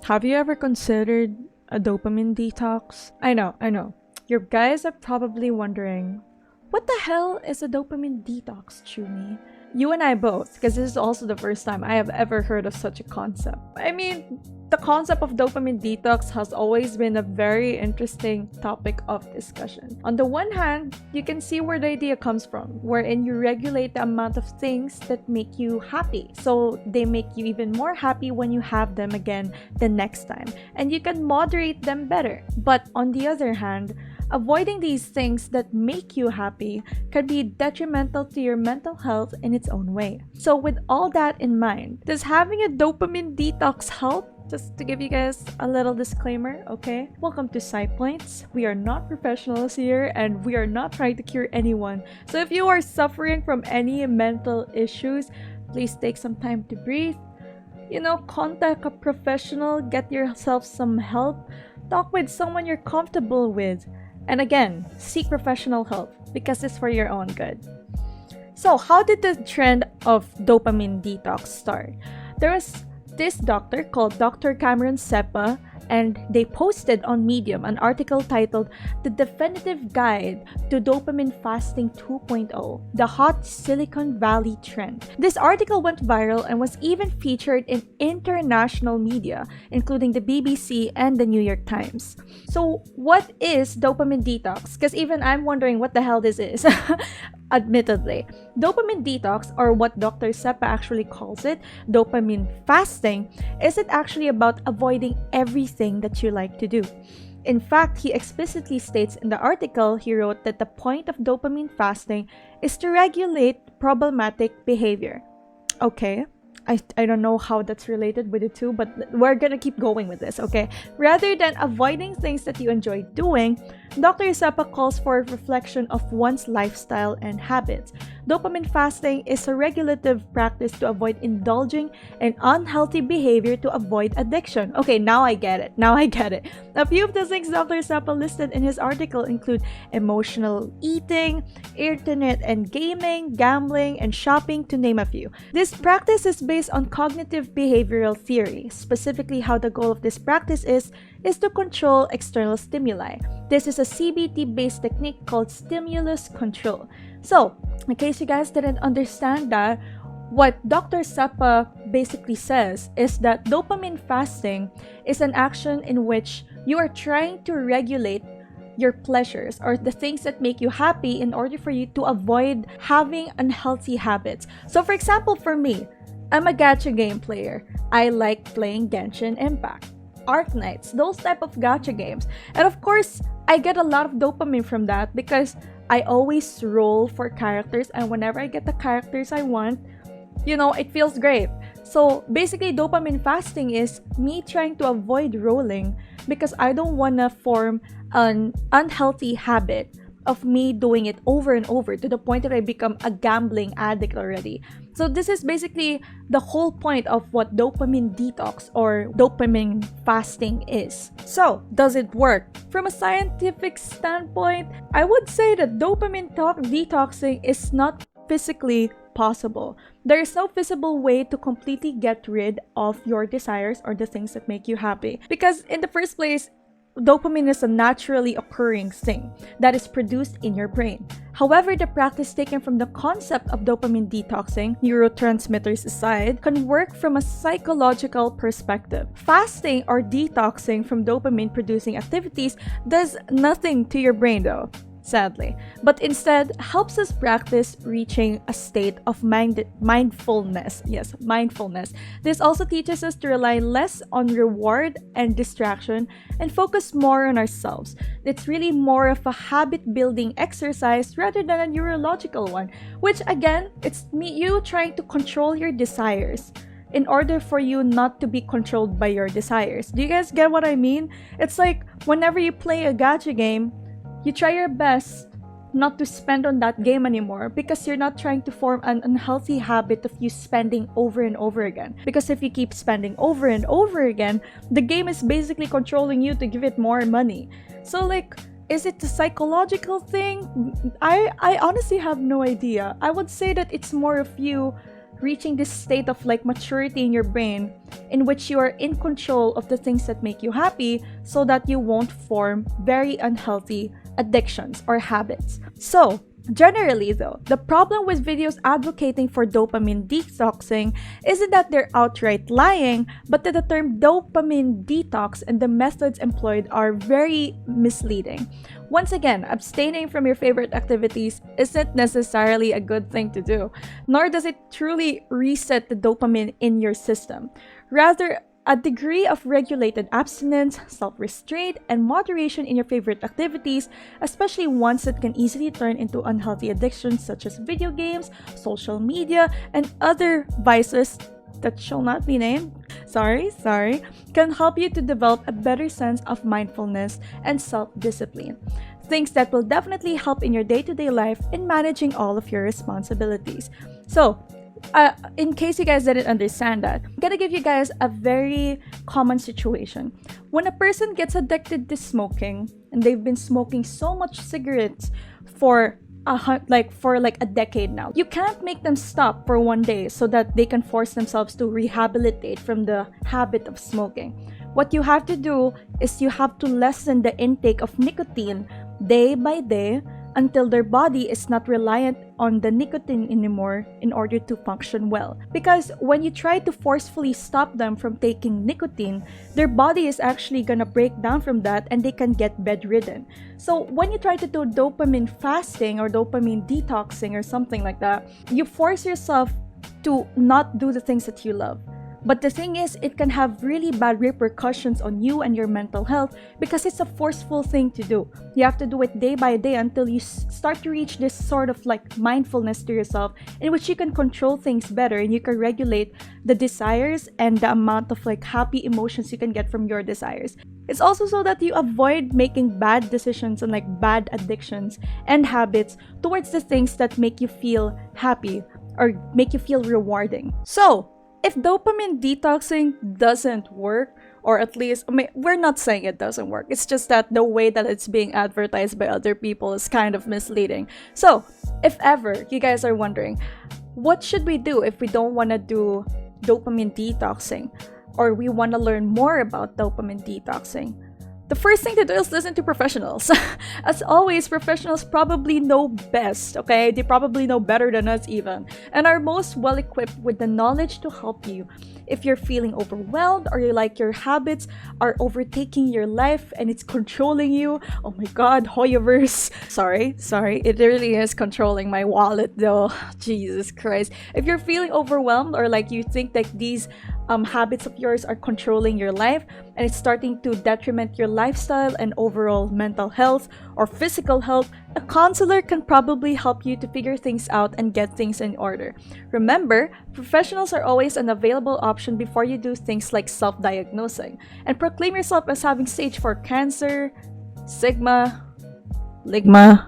Have you ever considered a dopamine detox? I know. You guys are probably wondering, what the hell is a dopamine detox, Chumi? You and I both, because this is also the first time I have ever heard of such a concept. I mean, the concept of dopamine detox has always been a very interesting topic of discussion. On the one hand, you can see where the idea comes from, wherein you regulate the amount of things that make you happy. So they make you even more happy when you have them again the next time. And you can moderate them better. But on the other hand, avoiding these things that make you happy can be detrimental to your mental health in its own way. So with all that in mind, does having a dopamine detox help? Just to give you guys a little disclaimer, okay? Welcome to PsyPoints. We are not professionals here and we are not trying to cure anyone. So if you are suffering from any mental issues, please take some time to breathe. Contact a professional, get yourself some help, talk with someone you're comfortable with. And again, seek professional help because it's for your own good. So, how did the trend of dopamine detox start? There was this doctor called Dr. Cameron Seppa, and they posted on Medium an article titled The Definitive Guide to Dopamine Fasting 2.0, The Hot Silicon Valley Trend. This article went viral and was even featured in international media, including the BBC and the New York Times. So what is dopamine detox? Because even I'm wondering what the hell this is. Admittedly, dopamine detox, or what Dr. Seppa actually calls it, dopamine fasting, isn't actually about avoiding everything that you like to do. In fact, he explicitly states in the article he wrote that the point of dopamine fasting is to regulate problematic behavior. Okay, I don't know how that's related with the two, but we're gonna keep going with this, okay? Rather than avoiding things that you enjoy doing, Dr. Seppa calls for a reflection of one's lifestyle and habits. Dopamine fasting is a regulative practice to avoid indulging in unhealthy behavior to avoid addiction. Okay, now I get it. A few of the things Dr. Seppa listed in his article include emotional eating, internet and gaming, gambling, and shopping, to name a few. This practice is based on cognitive behavioral theory. Specifically, how the goal of this practice is to control external stimuli. This is a CBT-based technique called stimulus control. So, in case you guys didn't understand that, what Dr. Seppa basically says is that dopamine fasting is an action in which you are trying to regulate your pleasures or the things that make you happy in order for you to avoid having unhealthy habits. So for example, for me, I'm a gacha game player. I like playing Genshin Impact, Arknights, those type of gacha games. And of course, I get a lot of dopamine from that because I always roll for characters, and whenever I get the characters I want, it feels great. So basically, dopamine fasting is me trying to avoid rolling because I don't want to form an unhealthy habit of me doing it over and over to the point that I become a gambling addict already. So this is basically the whole point of what dopamine detox or dopamine fasting is. So, does it work? From a scientific standpoint, I would say that dopamine detoxing is not physically possible. There is no feasible way to completely get rid of your desires or the things that make you happy. Because in the first place, dopamine is a naturally occurring thing that is produced in your brain. However, the practice taken from the concept of dopamine detoxing, neurotransmitters aside, can work from a psychological perspective. Fasting or detoxing from dopamine-producing activities does nothing to your brain though, sadly, but instead helps us practice reaching a state of mindfulness. Yes, mindfulness. This also teaches us to rely less on reward and distraction and focus more on ourselves. It's really more of a habit-building exercise rather than a neurological one, which again, it's you trying to control your desires in order for you not to be controlled by your desires. Do you guys get what I mean? It's like whenever you play a gacha game, you try your best not to spend on that game anymore because you're not trying to form an unhealthy habit of you spending over and over again. Because if you keep spending over and over again, the game is basically controlling you to give it more money. So is it a psychological thing? I honestly have no idea. I would say that it's more of you reaching this state of like maturity in your brain in which you are in control of the things that make you happy so that you won't form very unhealthy addictions or habits. So, generally though, the problem with videos advocating for dopamine detoxing isn't that they're outright lying, but that the term dopamine detox and the methods employed are very misleading. Once again, abstaining from your favorite activities isn't necessarily a good thing to do, nor does it truly reset the dopamine in your system. Rather, a degree of regulated abstinence, self-restraint, and moderation in your favorite activities, especially ones that can easily turn into unhealthy addictions such as video games, social media, and other vices that shall not be named, can help you to develop a better sense of mindfulness and self-discipline. Things that will definitely help in your day-to-day life in managing all of your responsibilities. So, in case you guys didn't understand that, I'm gonna give you guys a very common situation. When a person gets addicted to smoking and they've been smoking so much cigarettes for a decade now, you can't make them stop for one day so that they can force themselves to rehabilitate from the habit of smoking. What you have to do is you have to lessen the intake of nicotine day by day until their body is not reliant on the nicotine anymore in order to function well. Because when you try to forcefully stop them from taking nicotine, their body is actually gonna break down from that and they can get bedridden. So when you try to do dopamine fasting or dopamine detoxing or something like that, you force yourself to not do the things that you love. But the thing is, it can have really bad repercussions on you and your mental health because it's a forceful thing to do. You have to do it day by day until you start to reach this sort of like mindfulness to yourself in which you can control things better and you can regulate the desires and the amount of like happy emotions you can get from your desires. It's also so that you avoid making bad decisions and like bad addictions and habits towards the things that make you feel happy or make you feel rewarding. So, if dopamine detoxing doesn't work, or at least, we're not saying it doesn't work. It's just that the way that it's being advertised by other people is kind of misleading. So, if ever you guys are wondering, what should we do if we don't want to do dopamine detoxing, or we want to learn more about dopamine detoxing? The first thing to do is listen to professionals. As always, professionals probably know best, okay? They probably know better than us even, and are most well-equipped with the knowledge to help you. If you're feeling overwhelmed or your habits are overtaking your life and it's controlling you, oh my god, Hoyoverse. Sorry, it really is controlling my wallet though. Jesus Christ. If you're feeling overwhelmed or like you think that these habits of yours are controlling your life and it's starting to detriment your lifestyle and overall mental health or physical health, a counselor can probably help you to figure things out and get things in order. Remember, professionals are always an available option before you do things like self-diagnosing and proclaim yourself as having stage 4 cancer, sigma, ligma.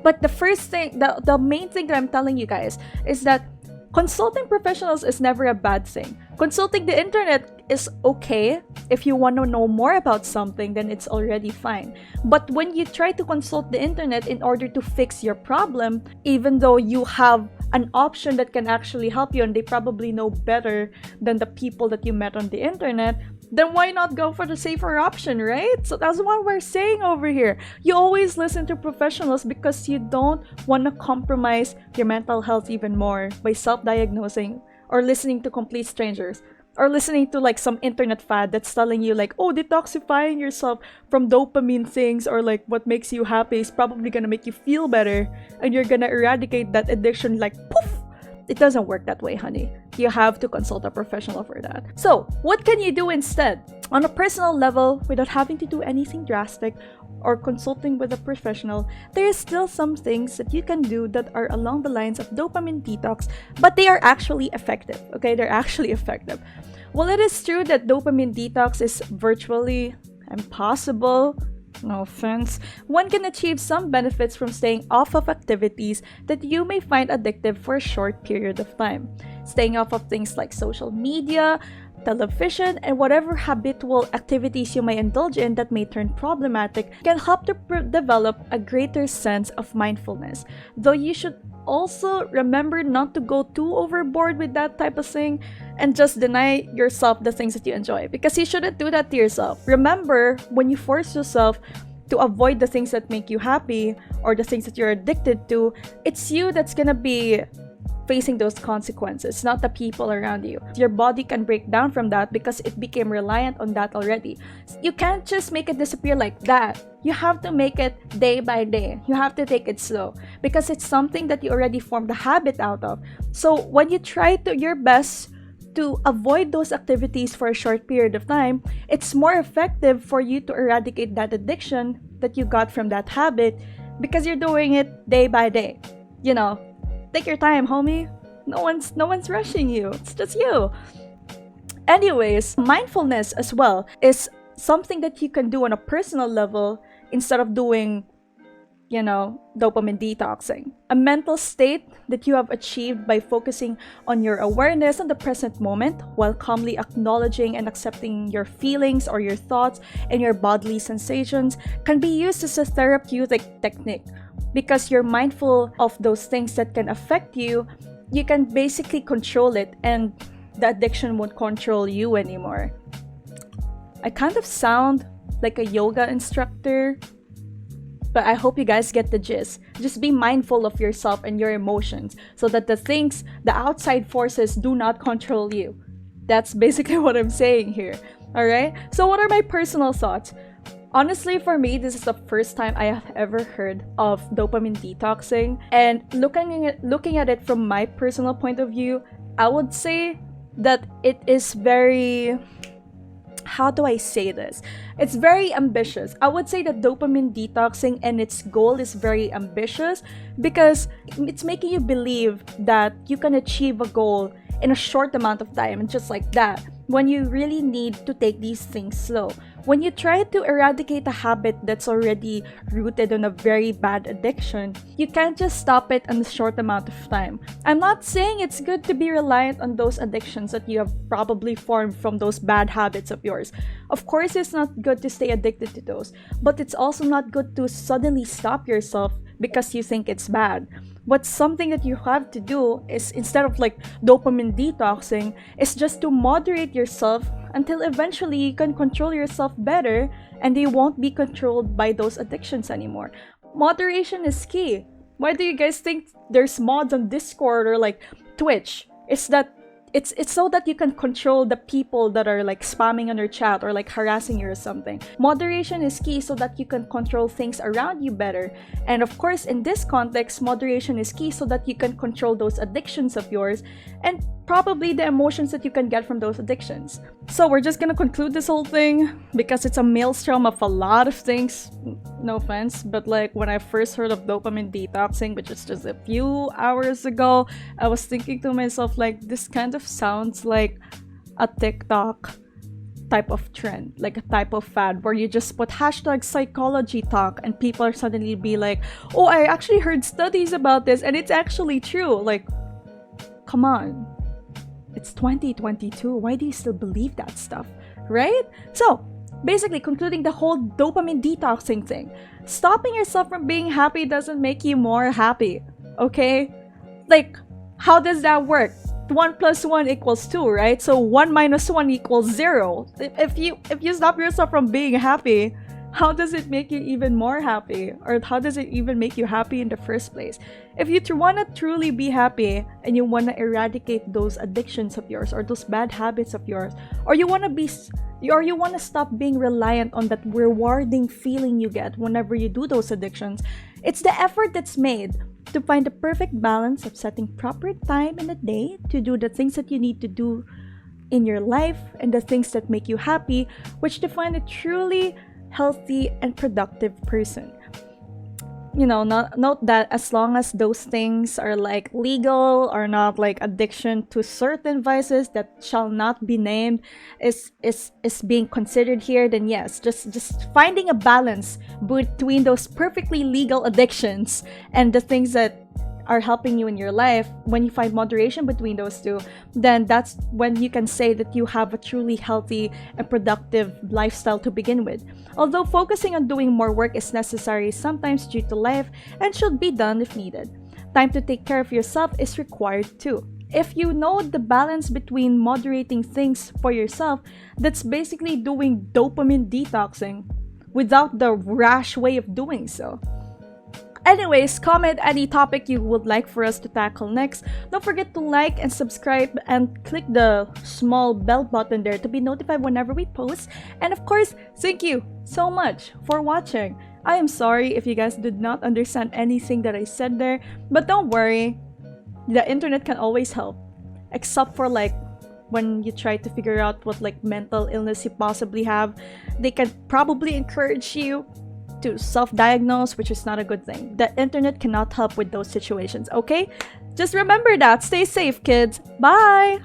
But the main thing that I'm telling you guys is that consulting professionals is never a bad thing. Consulting the internet is okay. If you want to know more about something, then it's already fine. But when you try to consult the internet in order to fix your problem, even though you have an option that can actually help you and they probably know better than the people that you met on the internet, then why not go for the safer option, right? So that's what we're saying over here. You always listen to professionals because you don't want to compromise your mental health even more by self-diagnosing or listening to complete strangers or listening to like some internet fad that's telling you like, oh, detoxifying yourself from dopamine things or like what makes you happy is probably gonna make you feel better and you're gonna eradicate that addiction like poof. It doesn't work that way, honey. You have to consult a professional for that. So, what can you do instead? On a personal level, without having to do anything drastic or consulting with a professional, there is still some things that you can do that are along the lines of dopamine detox, but they are actually effective, okay? They're actually effective. While it is true that dopamine detox is virtually impossible, no offense, one can achieve some benefits from staying off of activities that you may find addictive for a short period of time. Staying off of things like social media, television, and whatever habitual activities you may indulge in that may turn problematic can help to develop a greater sense of mindfulness. Though you should also remember not to go too overboard with that type of thing and just deny yourself the things that you enjoy, because you shouldn't do that to yourself. Remember, when you force yourself to avoid the things that make you happy or the things that you're addicted to, it's you that's gonna be facing those consequences, not the people around you. Your body can break down from that because it became reliant on that already. You can't just make it disappear like that. You have to make it day by day. You have to take it slow because it's something that you already formed a habit out of. So when you try to your best to avoid those activities for a short period of time, it's more effective for you to eradicate that addiction that you got from that habit because you're doing it day by day. You know, take your time, homie. No one's rushing you. It's just you. Anyways, mindfulness as well is something that you can do on a personal level instead of doing, dopamine detoxing. A mental state that you have achieved by focusing on your awareness on the present moment while calmly acknowledging and accepting your feelings or your thoughts and your bodily sensations can be used as a therapeutic technique. Because you're mindful of those things that can affect you, you can basically control it and the addiction won't control you anymore. I kind of sound like a yoga instructor, but I hope you guys get the gist. Just be mindful of yourself and your emotions so that the outside forces do not control you. That's basically what I'm saying here. Alright? So what are my personal thoughts? Honestly, for me, this is the first time I have ever heard of dopamine detoxing. And looking at it from my personal point of view, I would say that it is very... How do I say this? It's very ambitious. I would say that dopamine detoxing and its goal is very ambitious because it's making you believe that you can achieve a goal in a short amount of time and just like that, when you really need to take these things slow. When you try to eradicate a habit that's already rooted on a very bad addiction, you can't just stop it in a short amount of time. I'm not saying it's good to be reliant on those addictions that you have probably formed from those bad habits of yours. Of course, it's not good to stay addicted to those, but it's also not good to suddenly stop yourself because you think it's bad. What's something that you have to do is, instead of dopamine detoxing, is just to moderate yourself until eventually you can control yourself better and you won't be controlled by those addictions anymore. Moderation is key. Why do you guys think there's mods on Discord or Twitch? It's so that you can control the people that are spamming on your chat or harassing you or something. Moderation is key so that you can control things around you better. And of course, in this context, moderation is key so that you can control those addictions of yours and probably the emotions that you can get from those addictions. So we're just gonna conclude this whole thing because it's a maelstrom of a lot of things. No offense, but when I first heard of dopamine detoxing, which is just a few hours ago, I was thinking to myself this kind of sounds like a TikTok type of trend, like a type of fad where you just put hashtag psychology talk and people are suddenly be like, oh, I actually heard studies about this and it's actually true. Come on. It's 2022. Why do you still believe that stuff? Right? So, basically concluding the whole dopamine detoxing thing. Stopping yourself from being happy doesn't make you more happy. Okay? How does that work? 1 plus 1 equals 2, right? So 1 minus 1 equals 0. If you stop yourself from being happy, how does it make you even more happy? Or how does it even make you happy in the first place? If you want to truly be happy and you want to eradicate those addictions of yours or those bad habits of yours, or you want to stop being reliant on that rewarding feeling you get whenever you do those addictions, it's the effort that's made to find the perfect balance of setting proper time in the day to do the things that you need to do in your life and the things that make you happy, which define a truly healthy and productive person. Note that as long as those things are legal or not addiction to certain vices that shall not be named is being considered here, then yes, just finding a balance between those perfectly legal addictions and the things that are helping you in your life, when you find moderation between those two, then that's when you can say that you have a truly healthy and productive lifestyle to begin with. Although focusing on doing more work is necessary sometimes due to life and should be done if needed, time to take care of yourself is required too. If you know the balance between moderating things for yourself, that's basically doing dopamine detoxing without the rash way of doing so. Anyways, comment any topic you would like for us to tackle next. Don't forget to like and subscribe and click the small bell button there to be notified whenever we post. And of course, thank you so much for watching. I am sorry if you guys did not understand anything that I said there, but don't worry, the internet can always help. Except for like when you try to figure out what like mental illness you possibly have, they can probably encourage you to self-diagnose, which is not a good thing. The internet cannot help with those situations, okay? Just remember that. Stay safe, kids. Bye!